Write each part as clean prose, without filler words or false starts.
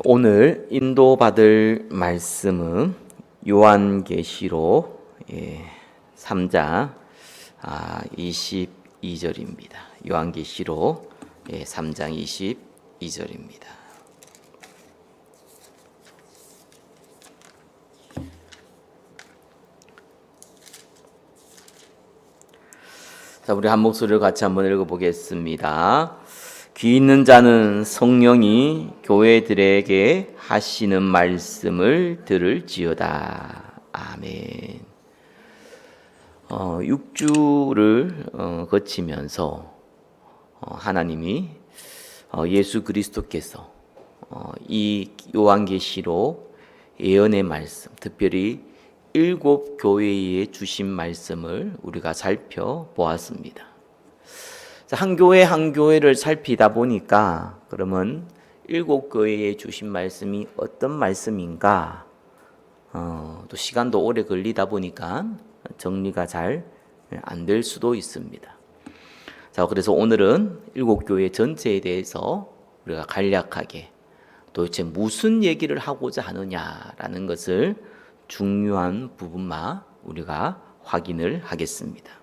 오늘 인도받을 말씀은 요한계시록 3장 22절입니다. 요한계시록 3장 22절입니다. 자, 우리 한 목소리를 같이 한번 읽어보겠습니다. 귀 있는 자는 성령이 교회들에게 하시는 말씀을 들을지어다. 아멘. 6주를 거치면서 하나님이 예수 그리스도께서 이 요한계시록 예언의 말씀, 특별히 7 교회에 주신 말씀을 우리가 살펴보았습니다. 한 교회 한 교회를 살피다 보니까 그러면 7 교회에 주신 말씀이 어떤 말씀인가, 또 시간도 오래 걸리다 보니까 정리가 잘 안 될 수도 있습니다. 자, 그래서 오늘은 7 교회 전체에 대해서 우리가 간략하게 도대체 무슨 얘기를 하고자 하느냐라는 것을 중요한 부분만 우리가 확인을 하겠습니다.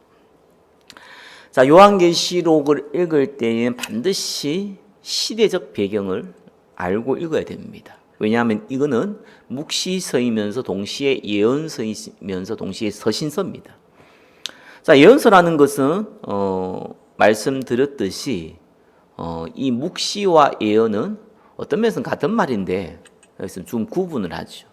자, 요한계시록을 읽을 때에는 반드시 시대적 배경을 알고 읽어야 됩니다. 왜냐하면 이거는 묵시서이면서 동시에 예언서이면서 동시에 서신서입니다. 자, 예언서라는 것은 말씀드렸듯이 이 묵시와 예언은 어떤 면에서는 같은 말인데 여기서 좀 구분을 하죠.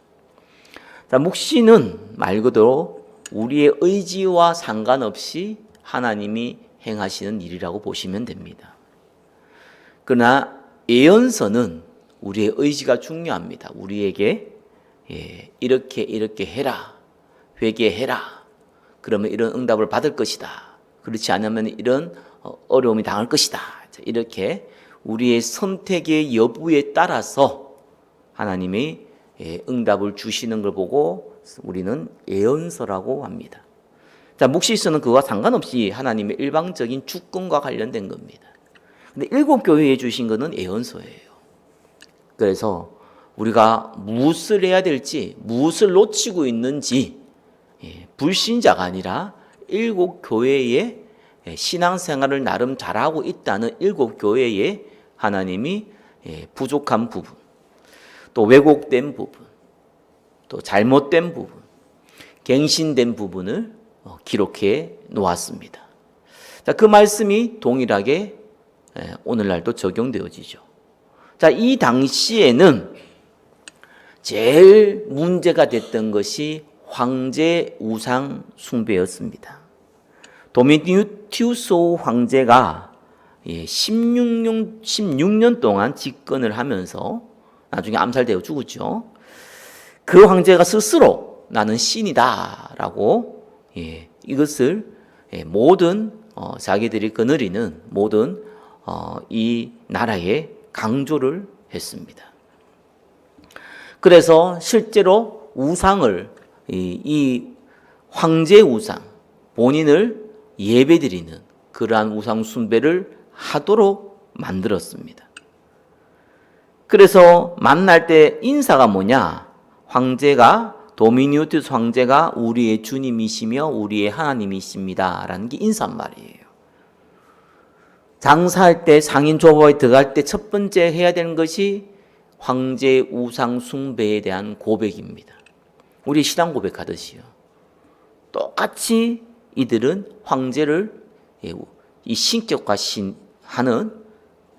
자, 묵시는 말 그대로 우리의 의지와 상관없이 하나님이 행하시는 일이라고 보시면 됩니다. 그러나 예언서는 우리의 의지가 중요합니다. 우리에게 이렇게 해라, 회개해라, 그러면 이런 응답을 받을 것이다, 그렇지 않으면 이런 어려움이 당할 것이다, 이렇게 우리의 선택의 여부에 따라서 하나님이 응답을 주시는 걸 보고 우리는 예언서라고 합니다. 자, 묵시서는 그와 상관없이 하나님의 일방적인 주권과 관련된 겁니다. 근데 7 교회에 주신 것은 예언서예요. 그래서 우리가 무엇을 해야 될지, 무엇을 놓치고 있는지, 불신자가 아니라 7 교회의 신앙생활을 나름 잘하고 있다는 7 교회에 하나님이 부족한 부분, 또 왜곡된 부분, 또 잘못된 부분, 갱신된 부분을 기록해 놓았습니다. 자, 그 말씀이 동일하게 오늘날도 적용되어지죠. 자, 이 당시에는 제일 문제가 됐던 것이 황제 우상 숭배였습니다. 도미니우티우스 황제가 16년 동안 집권을 하면서 나중에 암살되어 죽었죠. 그 황제가 스스로 나는 신이다라고 이것을 모든 자기들이 거느리는 모든 이 나라에 강조를 했습니다. 그래서 실제로 우상을 이 황제 우상, 본인을 예배드리는 그러한 우상 숭배를 하도록 만들었습니다. 그래서 만날 때 인사가 뭐냐? 황제가 도미니우티우스 황제가 우리의 주님이시며 우리의 하나님이십니다 라는 게 인사한 말이에요. 장사할 때, 상인 조보에 들어갈 때 첫 번째 해야 되는 것이 황제 우상 숭배에 대한 고백입니다. 우리 신앙 고백하듯이요. 똑같이 이들은 황제를 이 신격화하는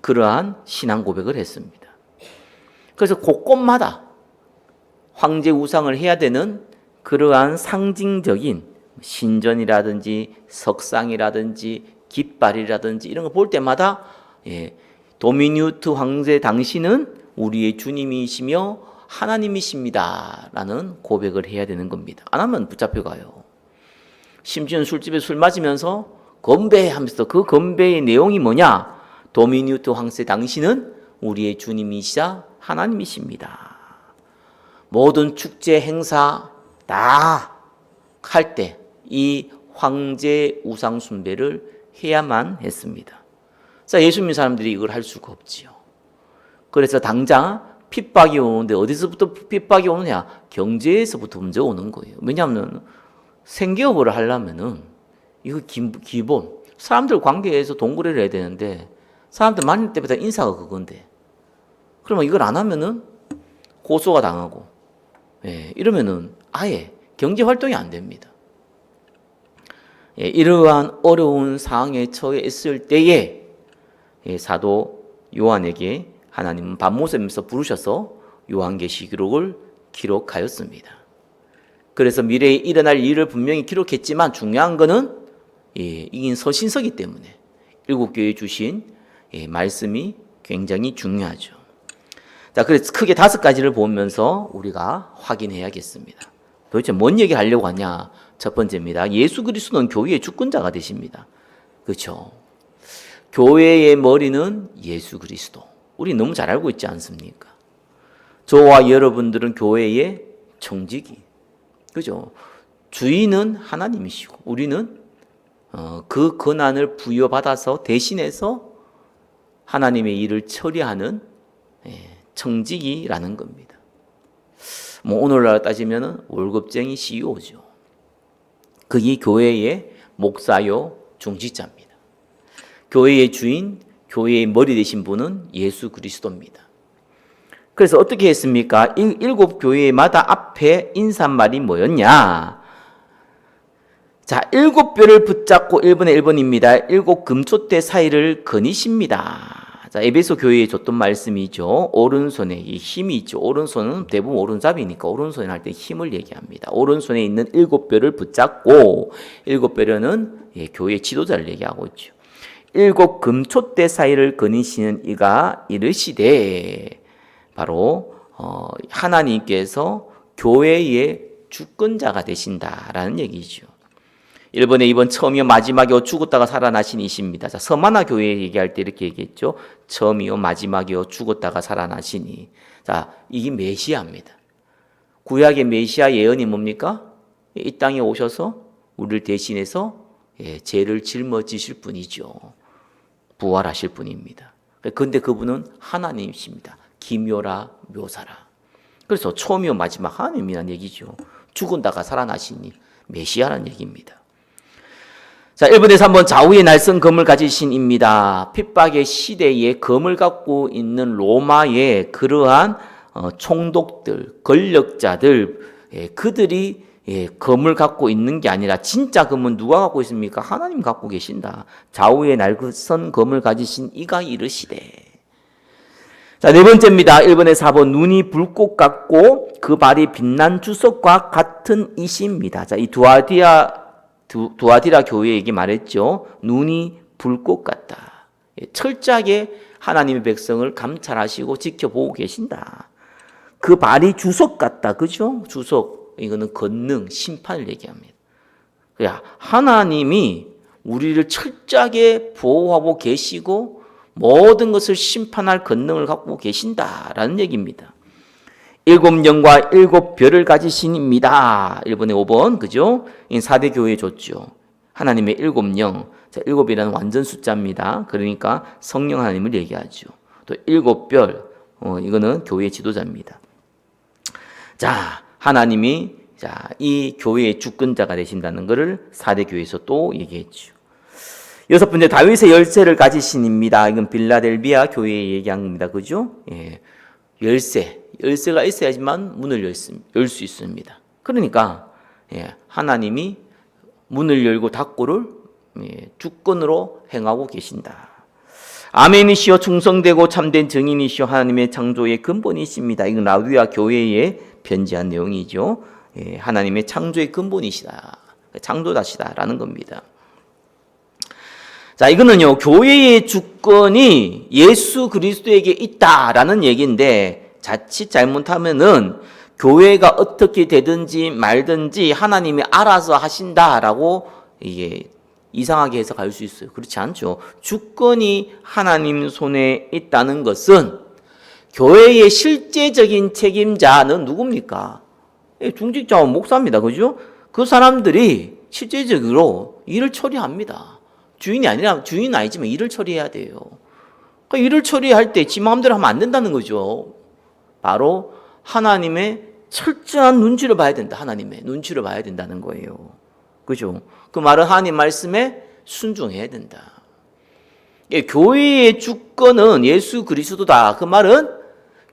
그러한 신앙 고백을 했습니다. 그래서 곳곳마다 황제 우상을 해야 되는 그러한 상징적인 신전이라든지 석상이라든지 깃발이라든지 이런 거 볼 때마다 도미니우트 황제 당신은 우리의 주님이시며 하나님이십니다 라는 고백을 해야 되는 겁니다. 안 하면 붙잡혀가요. 심지어는 술집에 술 마시면서 건배하면서 그 건배의 내용이 뭐냐? 도미니우트 황제 당신은 우리의 주님이시자 하나님이십니다. 모든 축제 행사 다 할 때 이 황제 우상 숭배를 해야만 했습니다. 자, 예수 믿는 사람들이 이걸 할 수가 없지요. 그래서 당장 핍박이 오는데 어디서부터 핍박이 오느냐? 경제에서부터 문제가 오는 거예요. 왜냐하면 생계업을 하려면은 이거 기본 사람들 관계에서 동거래를 해야 되는데 사람들 만날 때마다 인사가 그건데 그러면 이걸 안 하면은 고소가 당하고 이러면은 아예 경제 활동이 안 됩니다. 이러한 어려운 상황에 처해 있을 때에 사도 요한에게 하나님은 밤모섬에서 부르셔서 요한계시록을 기록하였습니다. 그래서 미래에 일어날 일을 분명히 기록했지만 중요한 거는 이긴 서신서기 때문에 일곱 교회에 주신 말씀이 굉장히 중요하죠. 자, 그래서 크게 5가지를 보면서 우리가 확인해야겠습니다. 도대체 뭔 얘기 하려고 하냐? 첫 번째입니다. 예수 그리스도는 교회의 주권자가 되십니다. 그렇죠? 교회의 머리는 예수 그리스도. 우리 너무 잘 알고 있지 않습니까? 저와 여러분들은 교회의 청지기. 그죠? 주인은 하나님이시고 우리는 그 권한을 부여받아서 대신해서 하나님의 일을 처리하는 청지기라는 겁니다. 뭐 오늘날 따지면 월급쟁이 CEO죠. 그게 교회의 목사요 중직자입니다. 교회의 주인, 교회의 머리 되신 분은 예수 그리스도입니다. 그래서 어떻게 했습니까? 7교회마다 앞에 인사말이 뭐였냐? 자, 7뼈를 붙잡고 1번의 1번입니다. 7 금촛대 사이를 거니십니다. 자, 에베소 교회에 줬던 말씀이죠. 오른손에 이 힘이 있죠. 오른손은 대부분 오른잡이니까 오른손에 할 때 힘을 얘기합니다. 오른손에 있는 7뼈를 붙잡고 7뼈는 교회 지도자를 얘기하고 있죠. 7 금촛대 사이를 거니시는 이가 이르시되 바로 하나님께서 교회의 주권자가 되신다라는 얘기죠. 1번에 2번 처음이요 마지막이요 죽었다가 살아나신 이십니다. 자, 서마나 교회 얘기할 때 이렇게 얘기했죠. 처음이요 마지막이요 죽었다가 살아나시니. 자, 이게 메시아입니다. 구약의 메시아 예언이 뭡니까? 이 땅에 오셔서 우리를 대신해서 죄를 짊어지실 분이죠. 부활하실 분입니다. 그런데 그분은 하나님이십니다. 기묘라 묘사라. 그래서 처음이요 마지막 하나님이라는 얘기죠. 죽은다가 살아나시니 메시아라는 얘기입니다. 자, 1번에서 한번 좌우에 날선 검을 가지신 입니다. 핍박의 시대에 검을 갖고 있는 로마의 그러한 총독들, 권력자들, 그들이 검을 갖고 있는 게 아니라 진짜 검은 누가 갖고 있습니까? 하나님 갖고 계신다. 좌우에 날선 검을 가지신 이가 이르시되. 자, 4번째입니다. 1번에서 4번 눈이 불꽃 같고 그 발이 빛난 주석과 같은 이시입니다. 자, 이 두아디라 교회에게 말했죠. 눈이 불꽃 같다. 철저하게 하나님의 백성을 감찰하시고 지켜보고 계신다. 그 발이 주석 같다. 그죠? 주석. 이거는 권능, 심판을 얘기합니다. 하나님이 우리를 철저하게 보호하고 계시고 모든 것을 심판할 권능을 갖고 계신다라는 얘기입니다. 7영과 7별을 가지신입니다. 1번에 5번, 그죠? 4대 교회에 줬죠. 하나님의 7영. 자, 7이라는 완전 숫자입니다. 그러니까 성령 하나님을 얘기하죠. 또 7별, 이거는 교회의 지도자입니다. 자, 하나님이 이 교회의 주권자가 되신다는 것을 4대 교회에서 또 얘기했죠. 6번째, 다윗의 열쇠를 가지신입니다. 이건 빌라델비아 교회에 얘기한 겁니다. 그죠? 열쇠가 있어야지만 문을 열 수 있습니다. 그러니까 하나님이 문을 열고 닫고를 주권으로 행하고 계신다. 아멘이시여 충성되고 참된 증인이시여 하나님의 창조의 근본이십니다. 이건 라우디아 교회에 편지한 내용이죠. 하나님의 창조의 근본이시다. 창조자시다라는 겁니다. 자, 이거는요, 교회의 주권이 예수 그리스도에게 있다라는 얘기인데, 자칫 잘못하면은 교회가 어떻게 되든지 말든지 하나님이 알아서 하신다라고 이게 이상하게 해석할 수 있어요. 그렇지 않죠. 주권이 하나님 손에 있다는 것은 교회의 실제적인 책임자는 누굽니까? 중직자와 목사입니다. 그죠? 그 사람들이 실제적으로 일을 처리합니다. 주인이 아니지만 일을 처리해야 돼요. 그러니까 일을 처리할 때 지 마음대로 하면 안 된다는 거죠. 바로 하나님의 철저한 눈치를 봐야 된다. 하나님의 눈치를 봐야 된다는 거예요. 그죠? 그 말은 하나님 말씀에 순종해야 된다. 예, 교회의 주권은 예수 그리스도다. 그 말은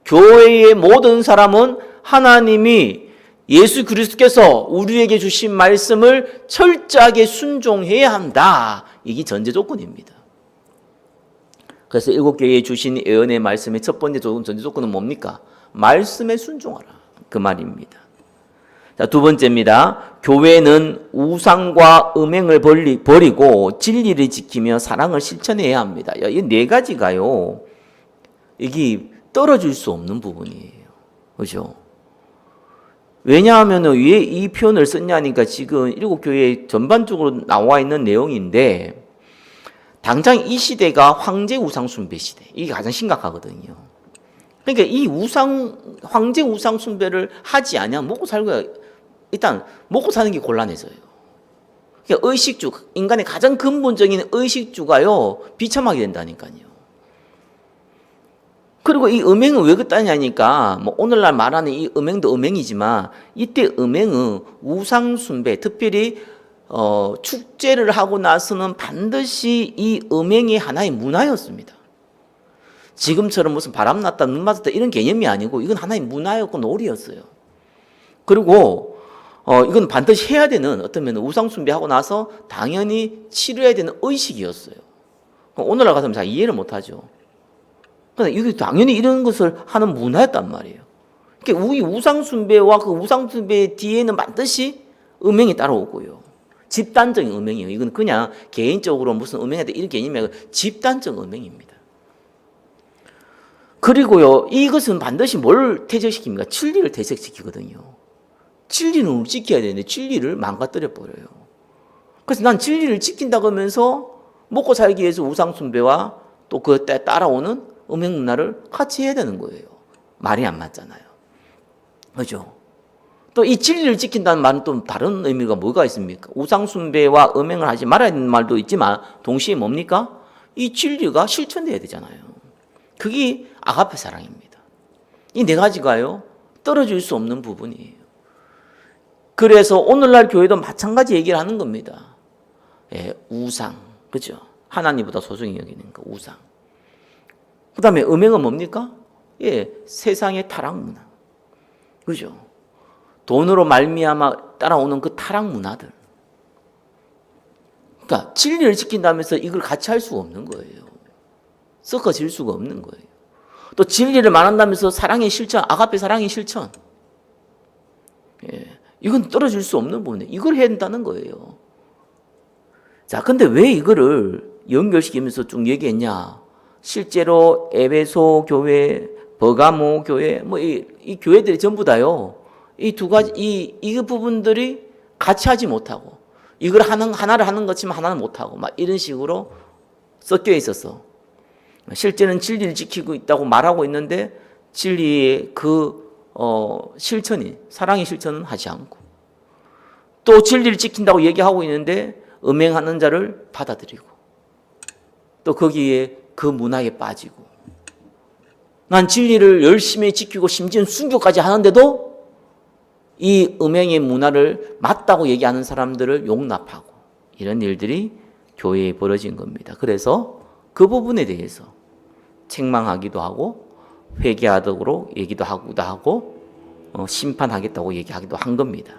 교회의 모든 사람은 하나님이 예수 그리스도께서 우리에게 주신 말씀을 철저하게 순종해야 한다. 이게 전제 조건입니다. 그래서 7교회에 주신 예언의 말씀의 첫 번째 전제 조건은 뭡니까? 말씀에 순종하라. 그 말입니다. 자, 두 번째입니다. 교회는 우상과 음행을 버리고 진리를 지키며 사랑을 실천해야 합니다. 이 네 가지가요, 이게 떨어질 수 없는 부분이에요. 그죠? 왜냐하면 왜 이 표현을 썼냐니까 지금 7교회 전반적으로 나와 있는 내용인데, 당장 이 시대가 황제 우상 숭배 시대. 이게 가장 심각하거든요. 그러니까 이 황제 우상 숭배를 하지 않으면 먹고 살고, 일단 먹고 사는 게 곤란해져요. 그러니까 의식주, 인간의 가장 근본적인 의식주가요, 비참하게 된다니까요. 그리고 이 음행은 왜 그랬다냐니까, 뭐 오늘날 말하는 이 음행도 음행이지만, 이때 음행은 우상 숭배, 특별히 축제를 하고 나서는 반드시 이 음행이 하나의 문화였습니다. 지금처럼 무슨 바람났다, 눈 맞았다 이런 개념이 아니고 이건 하나의 문화였고 놀이였어요. 그리고 이건 반드시 해야 되는, 어쩌면 우상 숭배하고 나서 당연히 치러야 되는 의식이었어요. 오늘날 가서 잘 이해를 못하죠. 그러니까 이게 당연히 이런 것을 하는 문화였단 말이에요. 그러니까 우리 우상 숭배와 그 우상 숭배 뒤에는 반드시 음행이 따라오고요. 집단적인 음행이에요. 이건 그냥 개인적으로 무슨 음행이다 이런 개념이 아니고 집단적 음행입니다. 그리고요, 이것은 반드시 뭘 퇴적시킵니까? 진리를 퇴적시키거든요. 진리는 지켜야 되는데 진리를 망가뜨려 버려요. 그래서 난 진리를 지킨다고 하면서 먹고 살기 위해서 우상 숭배와 또 그때 따라오는 음행 문화를 같이 해야 되는 거예요. 말이 안 맞잖아요. 그죠? 또 이 진리를 지킨다는 말은 또 다른 의미가 뭐가 있습니까? 우상 숭배와 음행을 하지 말아야 되는 말도 있지만 동시에 뭡니까? 이 진리가 실천돼야 되잖아요. 그게 아가페 사랑입니다. 이 네 가지가요, 떨어질 수 없는 부분이에요. 그래서 오늘날 교회도 마찬가지 얘기를 하는 겁니다. 예, 우상, 그죠? 하나님보다 소중히 여기는 거, 우상. 그 다음에 음행은 뭡니까? 예, 세상의 타락 문화, 그죠? 돈으로 말미암아 따라오는 그 타락 문화들. 그러니까 진리를 지킨다면서 이걸 같이 할 수가 없는 거예요. 섞어질 수가 없는 거예요. 또 진리를 말한다면서 사랑의 실천, 아가페 사랑의 실천. 예, 이건 떨어질 수 없는 부분이에요. 이걸 해야 된다는 거예요. 자, 근데 왜 이거를 연결시키면서 쭉 얘기했냐? 실제로 에베소 교회, 버가모 교회, 뭐 이 교회들이 전부 다요, 이 두 가지, 이 부분들이 같이 하지 못하고, 이걸 하나를 하는 것이면 하나는 못하고, 막 이런 식으로 섞여 있어서, 실제는 진리를 지키고 있다고 말하고 있는데, 진리의 실천이, 사랑의 실천은 하지 않고, 또 진리를 지킨다고 얘기하고 있는데, 음행하는 자를 받아들이고, 또 거기에 그 문화에 빠지고, 난 진리를 열심히 지키고 심지어 순교까지 하는데도 이 음행의 문화를 맞다고 얘기하는 사람들을 용납하고, 이런 일들이 교회에 벌어진 겁니다. 그래서 그 부분에 대해서 책망하기도 하고 회개하도록 얘기도 하고 심판하겠다고 얘기하기도 한 겁니다.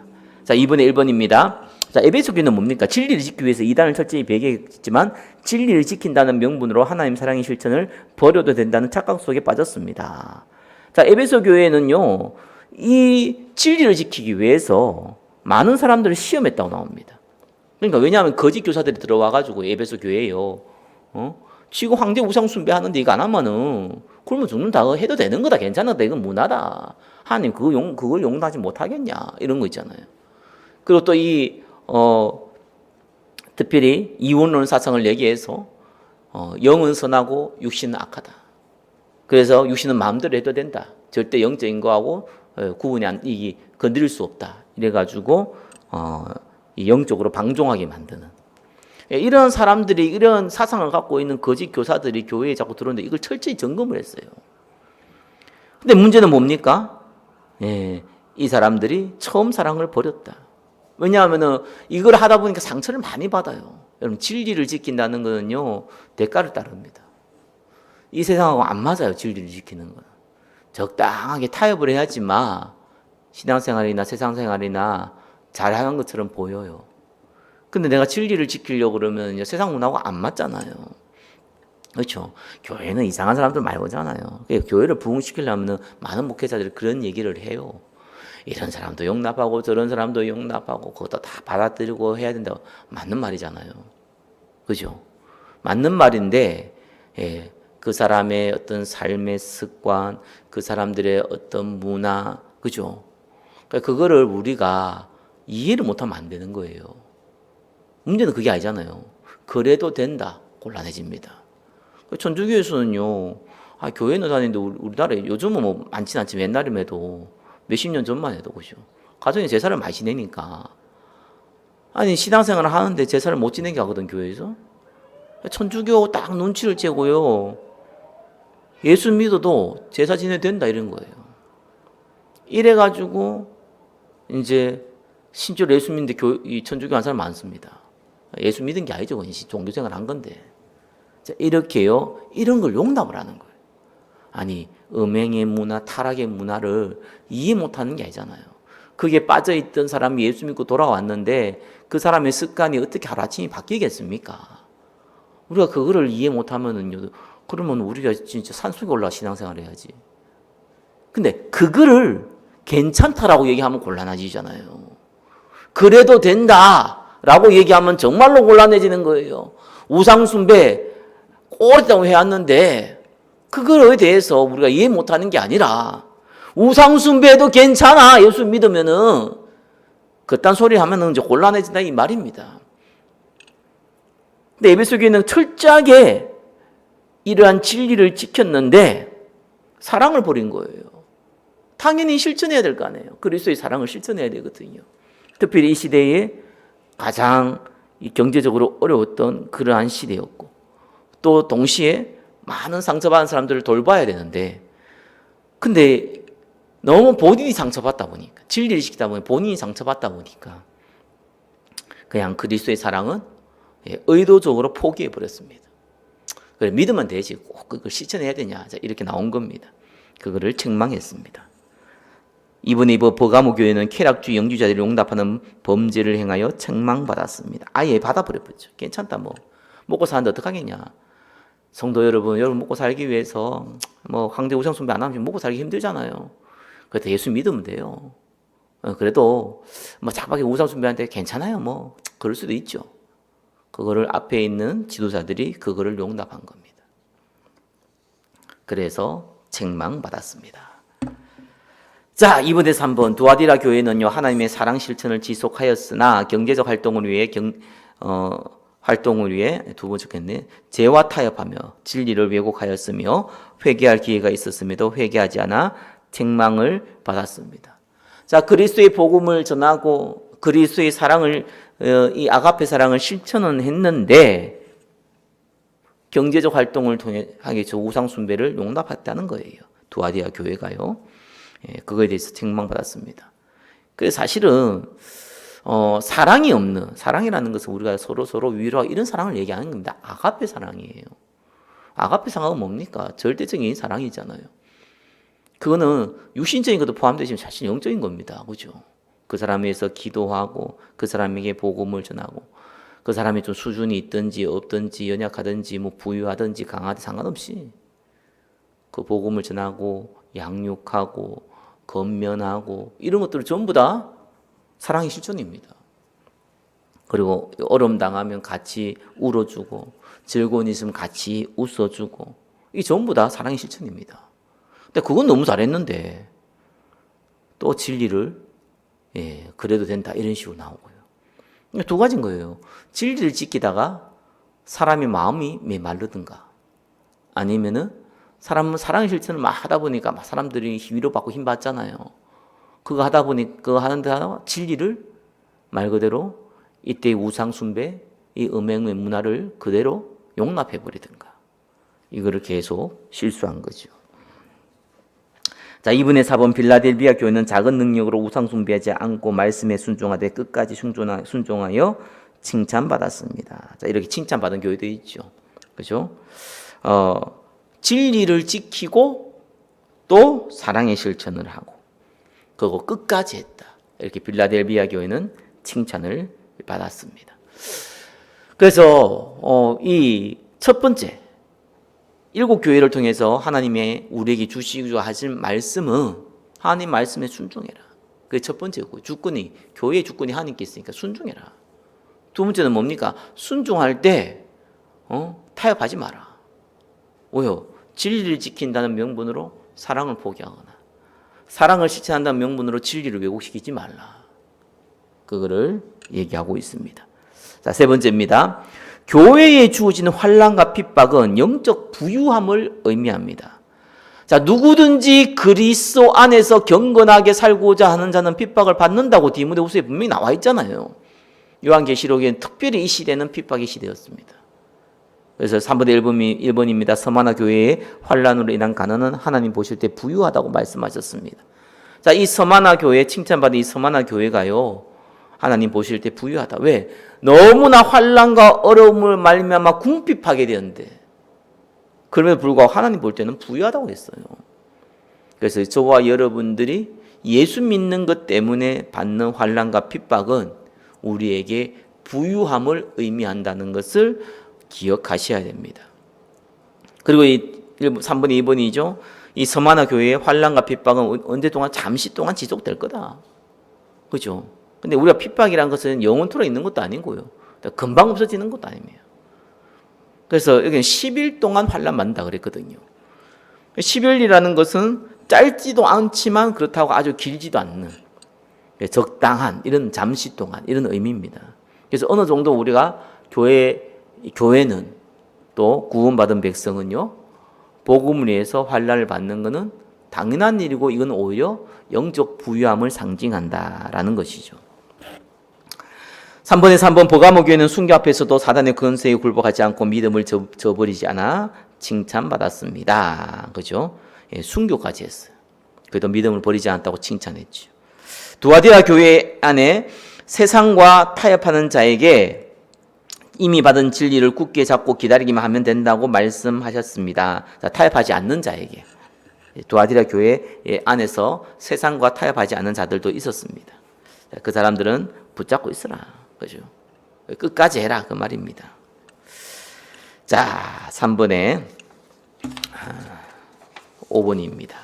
자, 이번에 1번입니다. 자, 에베소 교회는 뭡니까? 진리를 지키기 위해서 이단을 철저히 배제했지만 진리를 지킨다는 명분으로 하나님 사랑의 실천을 버려도 된다는 착각 속에 빠졌습니다. 자, 에베소 교회는요, 이 진리를 지키기 위해서 많은 사람들을 시험했다고 나옵니다. 그러니까 왜냐하면 거짓 교사들이 들어와가지고 에베소 교회에요, 지금 황제 우상 숭배하는데 이거 안 하면은 굶어 죽는다, 해도 되는 거다, 괜찮다, 이건 문화다, 하나님 그걸 용납하지 못하겠냐, 이런 거 있잖아요. 그리고 또 특별히 이원론 사상을 얘기해서 영은 선하고 육신은 악하다. 그래서 육신은 마음대로 해도 된다. 절대 영적인 거하고 구분이 건드릴 수 없다. 이래가지고 영적으로 방종하게 만드는, 이런 사람들이, 이런 사상을 갖고 있는 거짓 교사들이 교회에 자꾸 들어오는데 이걸 철저히 점검을 했어요. 근데 문제는 뭡니까? 이 사람들이 처음 사랑을 버렸다. 왜냐하면은 이걸 하다 보니까 상처를 많이 받아요. 여러분, 진리를 지킨다는 것은요, 대가를 따릅니다. 이 세상하고 안 맞아요, 진리를 지키는 건. 적당하게 타협을 해야지만 신앙생활이나 세상생활이나 잘하는 것처럼 보여요. 근데 내가 진리를 지키려고 그러면 세상 문화하고 안 맞잖아요. 그렇죠? 교회는 이상한 사람들 많이 오잖아요. 교회를 부흥시키려면 많은 목회자들이 그런 얘기를 해요. 이런 사람도 용납하고 저런 사람도 용납하고 그것도 다 받아들이고 해야 된다고. 맞는 말이잖아요. 그죠? 맞는 말인데 그 사람의 어떤 삶의 습관, 그 사람들의 어떤 문화, 그죠? 그러니까 그거를 우리가 이해를 못하면 안 되는 거예요. 문제는 그게 아니잖아요. 그래도 된다. 곤란해집니다. 천주교에서는요, 교회는 다니는데 우리나라에 요즘은 뭐 많지는 않지만 옛날이면 해도 몇십 년 전만 해도 그죠. 가정에 제사를 많이 지내니까. 아니, 신앙생활을 하는데 제사를 못 지내게 하거든, 교회에서. 천주교 딱 눈치를 채고요. 예수 믿어도 제사 지내도 된다, 이런 거예요. 이래가지고, 이제, 신조로 예수 믿는데 이 천주교 한 사람 많습니다. 예수 믿은 게 아니죠. 종교생활 한 건데. 이렇게요, 이런 걸 용납을 하는 거예요. 아니, 음행의 문화, 타락의 문화를 이해 못하는 게 아니잖아요. 그게 빠져있던 사람이 예수 믿고 돌아왔는데 그 사람의 습관이 어떻게 하루아침에 바뀌겠습니까? 우리가 그거를 이해 못하면은요, 그러면 우리가 진짜 산속에 올라 신앙생활 해야지. 근데 그거를 괜찮다라고 얘기하면 곤란해지잖아요. 그래도 된다라고 얘기하면 정말로 곤란해지는 거예요. 우상숭배 오랫동안 해왔는데 그거에 대해서 우리가 이해 못하는 게 아니라 우상숭배도 괜찮아, 예수 믿으면은. 그딴 소리 하면은 이제 곤란해진다 이 말입니다. 근데 에베소 교회는 철저하게 이러한 진리를 지켰는데 사랑을 버린 거예요. 당연히 실천해야 될 거 아니에요. 그리스도의 사랑을 실천해야 되거든요. 특별히 이 시대에 가장 경제적으로 어려웠던 그러한 시대였고, 또 동시에 많은 상처받은 사람들을 돌봐야 되는데, 근데 너무 본인이 상처받다 보니까, 진리를 지키다 보니 본인이 상처받다 보니까 그냥 그리스도의 사랑은 의도적으로 포기해 버렸습니다. 그래, 믿으면 되지 꼭 그걸 실천해야 되냐, 이렇게 나온 겁니다. 그거를 책망했습니다. 이번에 버가모 교회는 쾌락주의 영주자들이 용납하는 범죄를 행하여 책망받았습니다. 아예 받아버렸죠. 괜찮다, 뭐 먹고 사는데 어떡하겠냐. 성도 여러분 먹고 살기 위해서 뭐 황제 우상 숭배 안 하면 먹고 살기 힘들잖아요. 그래도 예수 믿으면 돼요. 그래도 뭐 자박이 우상 숭배한테 괜찮아요, 뭐 그럴 수도 있죠. 그거를 앞에 있는 지도자들이 그거를 용납한 겁니다. 그래서 책망받았습니다. 자, 이번에서 한번 두아디라 교회는요, 하나님의 사랑 실천을 지속하였으나 경제적 활동을 위해 두 번째 겠네, 죄와 타협하며 진리를 왜곡하였으며 회개할 기회가 있었음에도 회개하지 않아 책망을 받았습니다. 자, 그리스도의 복음을 전하고 그리스도의 사랑을, 이 아가페 사랑을 실천은 했는데 경제적 활동을 통해 하겠죠. 우상 숭배를 용납했다는 거예요. 두아디라 교회가요. 그거에 대해서 책망받았습니다. 그래서 사실은 사랑이 없는, 사랑이라는 것은 우리가 서로 위로하고 이런 사랑을 얘기하는 겁니다. 아가페 사랑이에요. 아가페 사랑은 뭡니까? 절대적인 사랑이잖아요. 그거는 육신적인 것도 포함되지만 사실 영적인 겁니다. 그죠? 그 사람에 대해서 기도하고 그 사람에게 복음을 전하고 그 사람이 좀 수준이 있든지 없든지 연약하든지 뭐 부유하든지 강하든지 상관없이 그 복음을 전하고 양육하고 건면하고 이런 것들을 전부 다 사랑의 실천입니다. 그리고 어려움 당하면 같이 울어주고 즐거운 일 있으면 같이 웃어주고 이 전부 다 사랑의 실천입니다. 근데 그건 너무 잘했는데 또 진리를 그래도 된다 이런 식으로 나오고요. 두 가지인 거예요. 진리를 지키다가 사람의 마음이 메마르든가 아니면은 사람은 사랑의 실천을 막 하다 보니까 막 사람들이 위로받고 힘받잖아요. 그거 하다 보니 그거 하는데 진리를 말 그대로 이때 우상 숭배, 이 음행의 문화를 그대로 용납해 버리든가 이거를 계속 실수한 거죠. 자, 2번의 4번 빌라델비아 교회는 작은 능력으로 우상 숭배하지 않고 말씀에 순종하되 끝까지 순종하여 칭찬받았습니다. 자, 이렇게 칭찬받은 교회도 있죠. 그죠? 진리를 지키고 또 사랑의 실천을 하고 그거 끝까지 했다. 이렇게 빌라델비아 교회는 칭찬을 받았습니다. 그래서 이 첫 번째 7교회를 통해서 하나님의 우리에게 주시고자 하신 말씀은 하나님 말씀에 순종해라. 그게 첫 번째고 주권이 교회의 주권이 하나님께 있으니까 순종해라. 두 번째는 뭡니까? 순종할 때 타협하지 마라. 왜요? 진리를 지킨다는 명분으로 사랑을 포기하거나 사랑을 실천한다는 명분으로 진리를 왜곡시키지 말라. 그거를 얘기하고 있습니다. 자, 세 번째입니다. 교회에 주어지는 환난과 핍박은 영적 부유함을 의미합니다. 자, 누구든지 그리스도 안에서 경건하게 살고자 하는 자는 핍박을 받는다고 디모데후서에 분명히 나와 있잖아요. 요한계시록엔 특별히 이 시대는 핍박의 시대였습니다. 그래서 3번의 1번입니다. 서마나 교회의 환난으로 인한 가난은 하나님 보실 때 부유하다고 말씀하셨습니다. 자, 이 서마나 교회, 칭찬받은 이 서마나 교회가요, 하나님 보실 때 부유하다. 왜? 너무나 환난과 어려움을 말미암아 궁핍하게 되었는데 그럼에도 불구하고 하나님 볼 때는 부유하다고 했어요. 그래서 저와 여러분들이 예수 믿는 것 때문에 받는 환난과 핍박은 우리에게 부유함을 의미한다는 것을 기억하셔야 됩니다. 그리고 이 3번이 2번이죠. 이 서마나 교회의 환난과 핍박은 언제 동안 잠시 동안 지속될 거다. 그죠? 근데 우리가 핍박이라는 것은 영원토록 있는 것도 아니고요. 금방 없어지는 것도 아니에요. 그래서 여기는 10일 동안 환난 받는다 그랬거든요. 10일이라는 것은 짧지도 않지만 그렇다고 아주 길지도 않는 적당한 이런 잠시 동안 이런 의미입니다. 그래서 어느 정도 우리가 교회는 또 구원받은 백성은요, 복음을 위해서 환난을 받는 것은 당연한 일이고 이건 오히려 영적 부유함을 상징한다라는 것이죠. 3번에 3번 버가모 교회는 순교 앞에서도 사단의 권세에 굴복하지 않고 믿음을 저버리지 않아 칭찬받았습니다. 그죠? 예, 순교까지 했어요. 그래도 믿음을 버리지 않았다고 칭찬했죠. 두아디라 교회 안에 세상과 타협하는 자에게 이미 받은 진리를 굳게 잡고 기다리기만 하면 된다고 말씀하셨습니다. 자, 타협하지 않는 자에게. 두아디라 교회 안에서 세상과 타협하지 않는 자들도 있었습니다. 그 사람들은 붙잡고 있으라. 그죠? 끝까지 해라. 그 말입니다. 자, 3번에 5번입니다.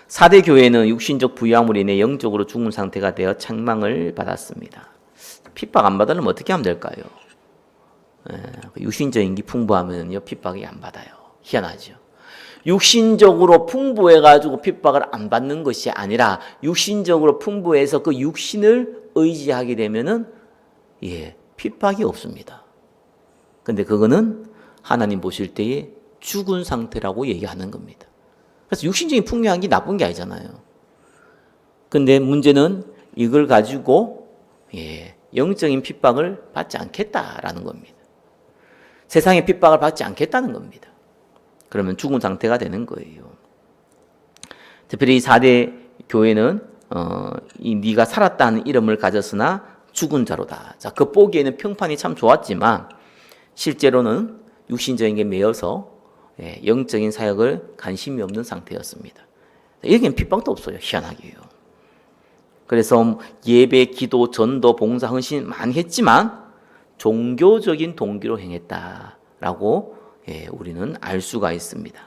4대 교회는 육신적 부유함으로 인해 영적으로 죽은 상태가 되어 책망을 받았습니다. 핍박 안 받으려면 어떻게 하면 될까요? 육신적인 게 풍부하면요, 핍박이 안 받아요. 희한하죠. 육신적으로 풍부해가지고 핍박을 안 받는 것이 아니라 육신적으로 풍부해서 그 육신을 의지하게 되면은 핍박이 없습니다. 근데 그거는 하나님 보실 때에 죽은 상태라고 얘기하는 겁니다. 그래서 육신적인 풍요한 게 나쁜 게 아니잖아요. 근데 문제는 이걸 가지고 영적인 핍박을 받지 않겠다라는 겁니다. 세상의 핍박을 받지 않겠다는 겁니다. 그러면 죽은 상태가 되는 거예요. 특별히 4대 교회는 네가 살았다는 이름을 가졌으나 죽은 자로다. 자, 그 보기에는 평판이 참 좋았지만 실제로는 육신적인 게 매여서 영적인 사역을 관심이 없는 상태였습니다. 여기는 핍박도 없어요. 희한하게요. 그래서 예배, 기도, 전도, 봉사, 헌신 많이 했지만 종교적인 동기로 행했다라고 우리는 알 수가 있습니다.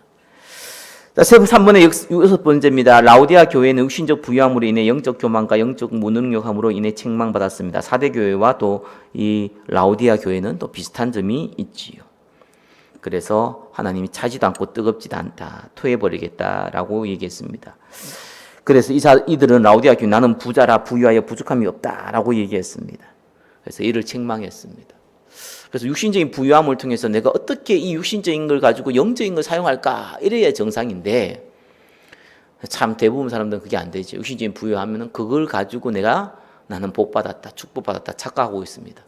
3번의 6번째입니다. 라우디아 교회는 육신적 부유함으로 인해 영적 교만과 영적 무능력함으로 인해 책망받았습니다. 4대 교회와 또 이 라우디아 교회는 또 비슷한 점이 있지요. 그래서 하나님이 차지도 않고 뜨겁지도 않다, 토해버리겠다라고 얘기했습니다. 그래서 이들은 라우디아 교회 나는 부자라 부유하여 부족함이 없다라고 얘기했습니다. 그래서 이를 책망했습니다. 그래서 육신적인 부유함을 통해서 내가 어떻게 이 육신적인 걸 가지고 영적인 걸 사용할까 이래야 정상인데 참 대부분 사람들은 그게 안 되죠. 육신적인 부유하면은 그걸 가지고 나는 복 받았다, 축복 받았다 착각하고 있습니다.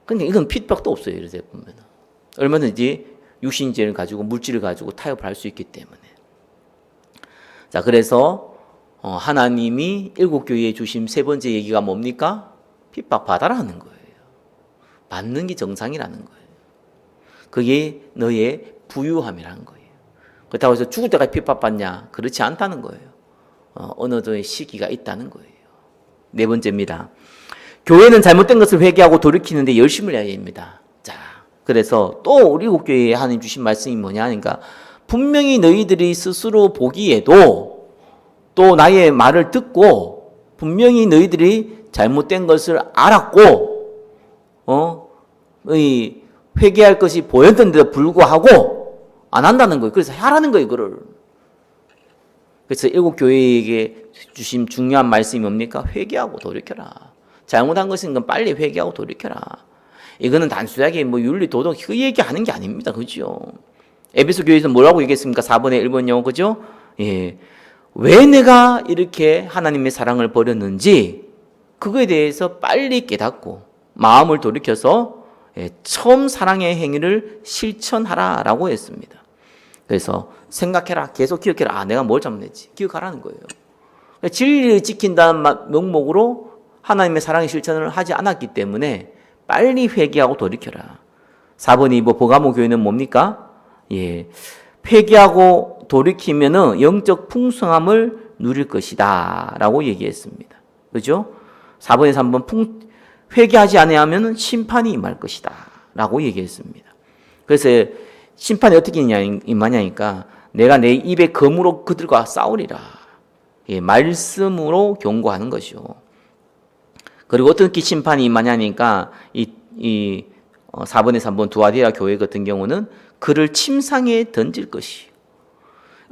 근데 이건 핍박도 없어요. 이렇게 보면 얼마든지 육신적을 가지고 물질을 가지고 타협을 할 수 있기 때문에. 자, 그래서 하나님이 일곱 교회에 주신 세 번째 얘기가 뭡니까? 핍박받아라는 거예요. 받는 게 정상이라는 거예요. 그게 너의 부유함이라는 거예요. 그렇다고 해서 죽을 때까지 핍박받냐? 그렇지 않다는 거예요. 어느 정도의 시기가 있다는 거예요. 네 번째입니다. 교회는 잘못된 것을 회개하고 돌이키는데 열심을 해야 됩니다. 자, 그래서 또 우리 일곱 교회에 하나님 주신 말씀이 뭐냐 하니까 분명히 너희들이 스스로 보기에도 또 나의 말을 듣고 분명히 너희들이 잘못된 것을 알았고 회개할 것이 보였는데도 불구하고 안 한다는 거예요. 그래서 하라는 거예요, 그거를. 그래서 일곱 교회에게 주신 중요한 말씀이 뭡니까? 회개하고 돌이켜라. 잘못한 것인 건 빨리 회개하고 돌이켜라. 이거는 단순하게 뭐 윤리, 도덕 그 얘기하는 게 아닙니다. 그죠? 에베소 교회에서 뭐라고 얘기했습니까? 4번의 1번요. 그죠? 예. 왜 내가 이렇게 하나님의 사랑을 버렸는지 그거에 대해서 빨리 깨닫고 마음을 돌이켜서 처음 사랑의 행위를 실천하라라고 했습니다. 그래서 생각해라. 계속 기억해라. 내가 뭘 잘못했지. 기억하라는 거예요. 진리를 지킨다는 명목으로 하나님의 사랑의 실천을 하지 않았기 때문에 빨리 회개하고 돌이켜라. 4번이 보가모 교회는 뭡니까? 예. 회개하고 돌이키면은 영적 풍성함을 누릴 것이다. 라고 얘기했습니다. 그죠? 4번에 3번 회개하지 아니하면 심판이 임할 것이다. 라고 얘기했습니다. 그래서 심판이 어떻게 임하냐니까 내가 내 입에 검으로 그들과 싸우리라. 예, 말씀으로 경고하는 것이요. 그리고 어떻게 심판이 임하냐니까 4번에 3번 두아디라 교회 같은 경우는 그를 침상에 던질 것이요.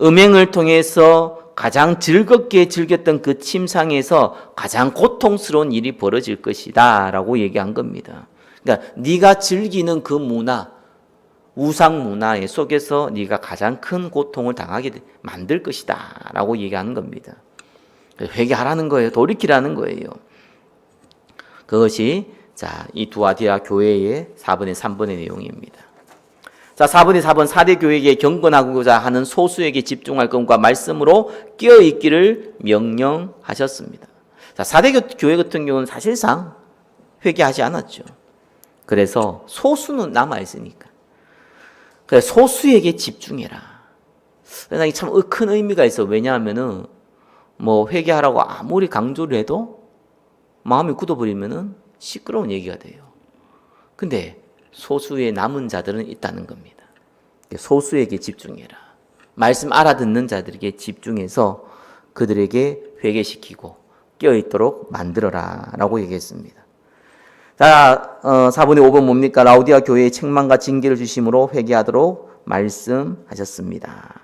음행을 통해서 가장 즐겁게 즐겼던 그 침상에서 가장 고통스러운 일이 벌어질 것이다 라고 얘기한 겁니다. 그러니까 네가 즐기는 그 문화, 우상 문화 속에서 네가 가장 큰 고통을 당하게 만들 것이다 라고 얘기하는 겁니다. 회개하라는 거예요. 돌이키라는 거예요. 그것이 이 두아디라 교회의 4번의 3번의 내용입니다. 자, 4번의 4번 4대 교회에게 경건하고자 하는 소수에게 집중할 것과 말씀으로 깨어있기를 명령하셨습니다. 자, 4대 교회 같은 경우는 사실상 회개하지 않았죠. 그래서 소수는 남아있으니까. 그래서 소수에게 집중해라. 이게 참 큰 의미가 있어. 왜냐하면은 회개하라고 아무리 강조를 해도 마음이 굳어버리면은 시끄러운 얘기가 돼요. 근데 소수의 남은 자들은 있다는 겁니다. 소수에게 집중해라. 말씀 알아듣는 자들에게 집중해서 그들에게 회개시키고 깨어있도록 만들어라 라고 얘기했습니다. 자, 4번의 5번 뭡니까? 라우디아 교회에 책망과 징계를 주심으로 회개하도록 말씀하셨습니다.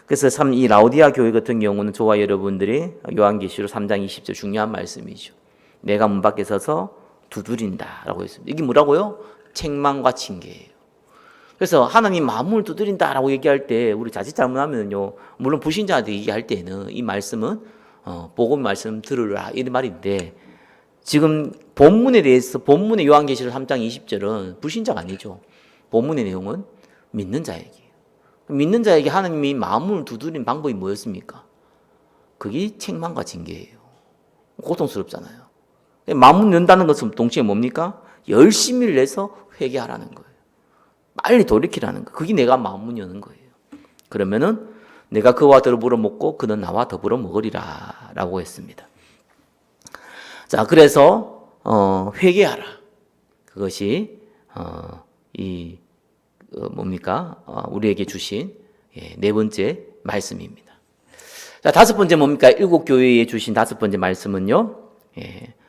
그래서 참 이 라우디아 교회 같은 경우는 저와 여러분들이 요한계시록 3장 20절 중요한 말씀이죠. 내가 문 밖에 서서 두드린다 라고 했습니다. 이게 뭐라고요? 책망과 징계예요. 그래서 하나님 마음을 두드린다 라고 얘기할 때 우리 자칫 잘못하면요, 물론 불신자한테 얘기할 때는 이 말씀은 복음 말씀 들으라 이런 말인데 지금 본문에 대해서 본문의 요한계시록 3장 20절은 불신자가 아니죠. 본문의 내용은 믿는 자에게. 믿는 자에게 하나님이 마음을 두드린 방법이 뭐였습니까? 그게 책망과 징계예요. 고통스럽잖아요. 마음을 연다는 것은 동시에 뭡니까? 열심히를 내서 회개하라는 거예요. 빨리 돌이키라는 거예요. 그게 내가 마음을 여는 거예요. 그러면은 내가 그와 더불어 먹고 그는 나와 더불어 먹으리라 라고 했습니다. 자, 그래서 회개하라. 그것이 뭡니까? 우리에게 주신 네 번째 말씀입니다. 자, 다섯 번째 뭡니까? 일곱 교회에 주신 다섯 번째 말씀은요.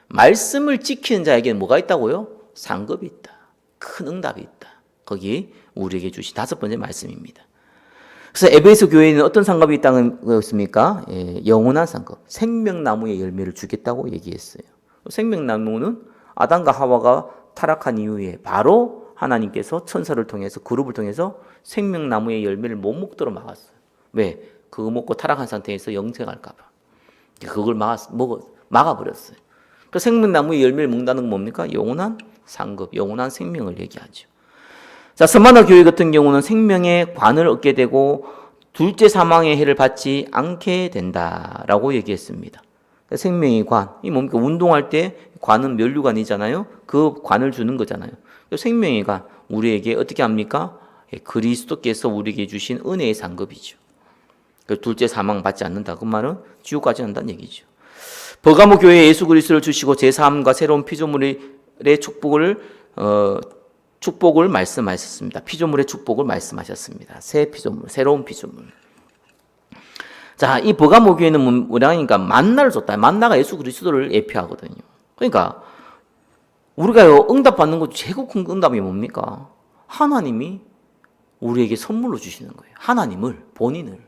말씀을 지키는 자에게는 뭐가 있다고요? 상급이 있다. 큰 응답이 있다. 거기 우리에게 주신 다섯 번째 말씀입니다. 그래서 에베소 교회에는 어떤 상급이 있다는 것입니까? 영원한 상급, 생명나무의 열매를 주겠다고 얘기했어요. 생명나무는 아담과 하와가 타락한 이후에 바로 하나님께서 천사를 통해서 그룹을 통해서 생명나무의 열매를 못 먹도록 막았어요. 왜? 그거 먹고 타락한 상태에서 영생할까 봐. 그걸 막아버렸어요. 그 생명나무의 열매를 먹는다는 건 뭡니까? 영원한 상급, 영원한 생명을 얘기하죠. 자, 서마나 교회 같은 경우는 생명의 관을 얻게 되고 둘째 사망의 해를 받지 않게 된다라고 얘기했습니다. 생명의 관, 이 뭡니까? 운동할 때 관은 면류관이잖아요. 그 관을 주는 거잖아요. 생명의 관, 우리에게 어떻게 합니까? 그리스도께서 우리에게 주신 은혜의 상급이죠. 둘째 사망 받지 않는다. 그 말은 지옥 가지 않는다는 얘기죠. 버가모 교회에 예수 그리스도를 주시고 제3과 새로운 피조물의 축복을 말씀하셨습니다. 피조물의 축복을 말씀하셨습니다. 새 피조물, 새로운 피조물. 자, 이 버가모 교회는 뭐라니까 만나를 줬다. 만나가 예수 그리스도를 예표하거든요. 그러니까 우리가 응답받는 것 최고 큰 응답이 뭡니까? 하나님이 우리에게 선물로 주시는 거예요. 하나님을, 본인을.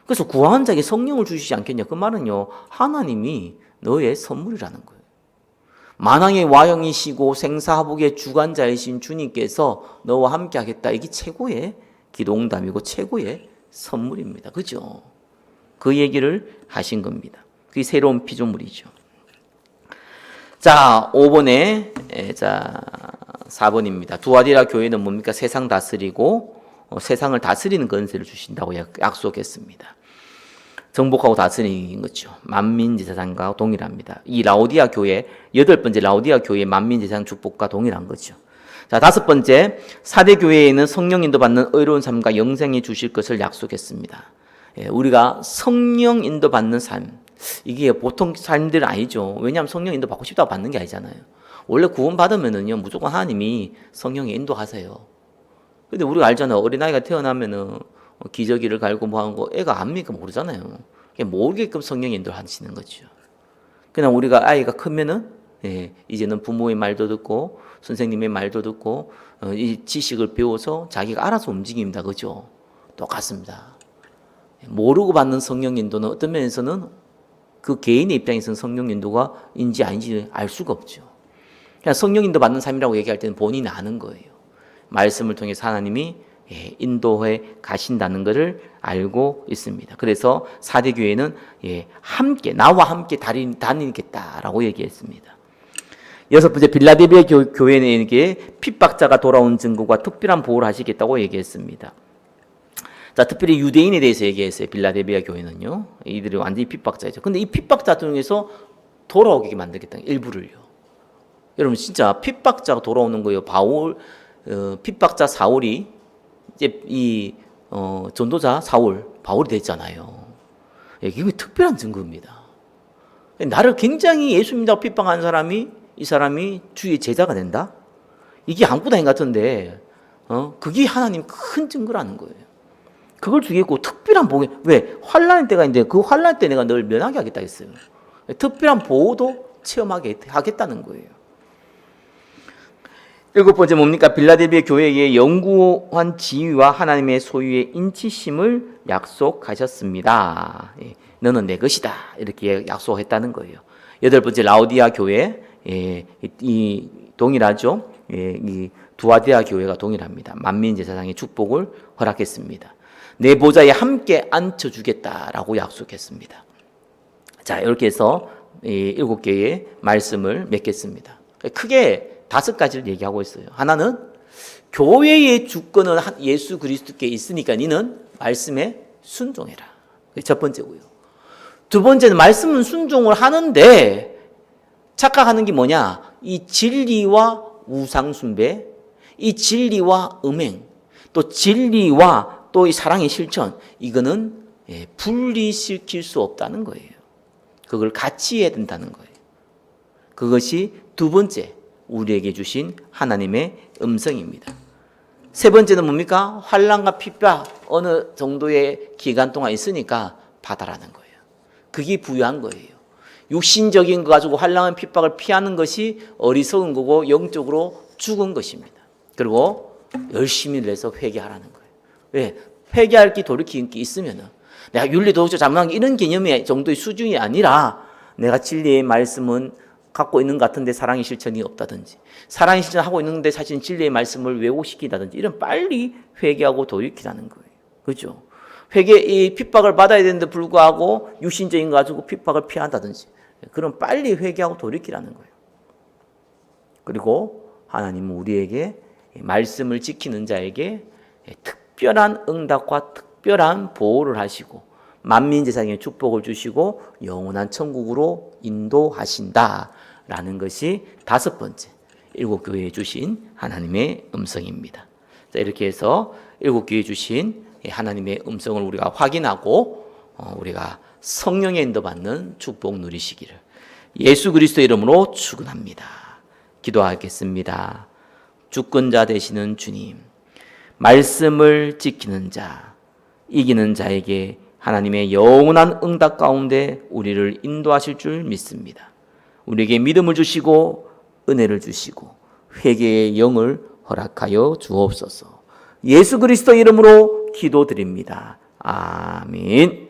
그래서 구하는 자에게 성령을 주시지 않겠냐? 그 말은요, 하나님이 너의 선물이라는 거예요. 만왕의 와형이시고 생사하복의 주관자이신 주님께서 너와 함께 하겠다. 이게 최고의 기도응답이고 최고의 선물입니다. 그죠? 그 얘기를 하신 겁니다. 그게 새로운 피조물이죠. 자, 5번에, 자, 4번입니다. 두아디라 교회는 뭡니까? 세상 다스리고, 세상을 다스리는 권세를 주신다고 약속했습니다. 정복하고 다스리는 거죠. 만민제사장과 동일합니다. 이 라오디아 교회, 8번째 라오디아 교회의 만민제사장 축복과 동일한 거죠. 자, 5번째, 4대 교회에는 성령 인도 받는 의로운 삶과 영생이 주실 것을 약속했습니다. 우리가 성령 인도 받는 삶, 이게 보통 삶들은 아니죠. 왜냐하면 성령 인도 받고 싶다고 받는 게 아니잖아요. 원래 구원 받으면은요, 무조건 하나님이 성령에 인도하세요. 근데 우리가 알잖아요. 어린아이가 태어나면은 기저귀를 갈고 뭐 하는 거 애가 압니까? 모르잖아요. 모르게끔 성령 인도를 하시는 거죠. 그냥 우리가 아이가 크면은 이제는 부모의 말도 듣고 선생님의 말도 듣고 이 지식을 배워서 자기가 알아서 움직입니다. 그죠? 똑같습니다. 모르고 받는 성령 인도는 어떤 면에서는 그 개인의 입장에서는 성령 인도가 인지 아닌지 알 수가 없죠. 그냥 성령 인도 받는 삶이라고 얘기할 때는 본인이 아는 거예요. 말씀을 통해서 하나님이 인도해 가신다는 것을 알고 있습니다. 그래서 4대 교회는 함께 나와 함께 다니겠다라고 얘기했습니다. 6번째 빌라델비아 교회에게 핍박자가 돌아온 증거와 특별한 보호를 하시겠다고 얘기했습니다. 자, 특별히 유대인에 대해서 얘기했어요. 빌라델비아 교회는요. 이들이 완전히 핍박자죠. 근데 이 핍박자 중에서 돌아오게 만들겠다. 일부를요. 여러분 진짜 핍박자가 돌아오는 거예요. 핍박자 사울이 이제 전도자 바울이 됐잖아요. 이게 특별한 증거입니다. 나를 굉장히 예수 믿다고 핍박하는 사람이 이 사람이 주의 제자가 된다? 이게 아무것도 아닌 것 같은데 그게 하나님 큰 증거라는 거예요. 그걸 주겠고 특별한 보호. 왜? 환난의 때가 있는데 그 환난 때 내가 널 면하게 하겠다 했어요. 특별한 보호도 체험하게 하겠다는 거예요. 7번째 뭡니까? 빌라델비아 교회에 영구한 지위와 하나님의 소유의 인치심을 약속하셨습니다. 너는 내 것이다. 이렇게 약속했다는 거예요. 8번째 라오디아 교회, 이 동일하죠. 이 두아디아 교회가 동일합니다. 만민제사장의 축복을 허락했습니다. 내 보좌에 함께 앉혀주겠다라고 약속했습니다. 자, 이렇게 해서 7개의 말씀을 맺겠습니다. 크게 5가지를 얘기하고 있어요. 하나는 교회의 주권은 예수 그리스도께 있으니까 너는 말씀에 순종해라. 그게 첫 번째고요. 두 번째는 말씀은 순종을 하는데 착각하는 게 뭐냐? 이 진리와 우상숭배, 이 진리와 음행, 또 진리와 또 이 사랑의 실천, 이거는 분리시킬 수 없다는 거예요. 그걸 같이 해야 된다는 거예요. 그것이 두 번째 우리에게 주신 하나님의 음성입니다. 세 번째는 뭡니까? 환난과 핍박 어느 정도의 기간 동안 있으니까 받아라는 거예요. 그게 부유한 거예요. 육신적인 거 가지고 환난과 핍박을 피하는 것이 어리석은 거고 영적으로 죽은 것입니다. 그리고 열심히 내서 회개하라는 거예요. 왜? 회개할 게 돌이킬 게 있으면은 내가 윤리도덕적 잘못한 게 이런 개념의 정도의 수준이 아니라 내가 진리의 말씀은 갖고 있는 것 같은데 사랑의 실천이 없다든지 사랑의 실천하고 있는데 사실 진리의 말씀을 왜곡시키다든지 이런 빨리 회개하고 돌이키라는 거예요. 그렇죠? 이 핍박을 받아야 되는데 불구하고 육신적인 거 가지고 핍박을 피한다든지 그럼 빨리 회개하고 돌이키라는 거예요. 그리고 하나님은 우리에게 말씀을 지키는 자에게 특별한 응답과 특별한 보호를 하시고 만민재상의 축복을 주시고 영원한 천국으로 인도하신다라는 것이 다섯 번째 일곱 교회에 주신 하나님의 음성입니다. 자, 이렇게 해서 일곱 교회에 주신 하나님의 음성을 우리가 확인하고 우리가 성령의 인도받는 축복 누리시기를 예수 그리스도 이름으로 축원합니다. 기도하겠습니다. 주권자 되시는 주님, 말씀을 지키는 자, 이기는 자에게 하나님의 영원한 응답 가운데 우리를 인도하실 줄 믿습니다. 우리에게 믿음을 주시고 은혜를 주시고 회개의 영을 허락하여 주옵소서. 예수 그리스도 이름으로 기도드립니다. 아멘.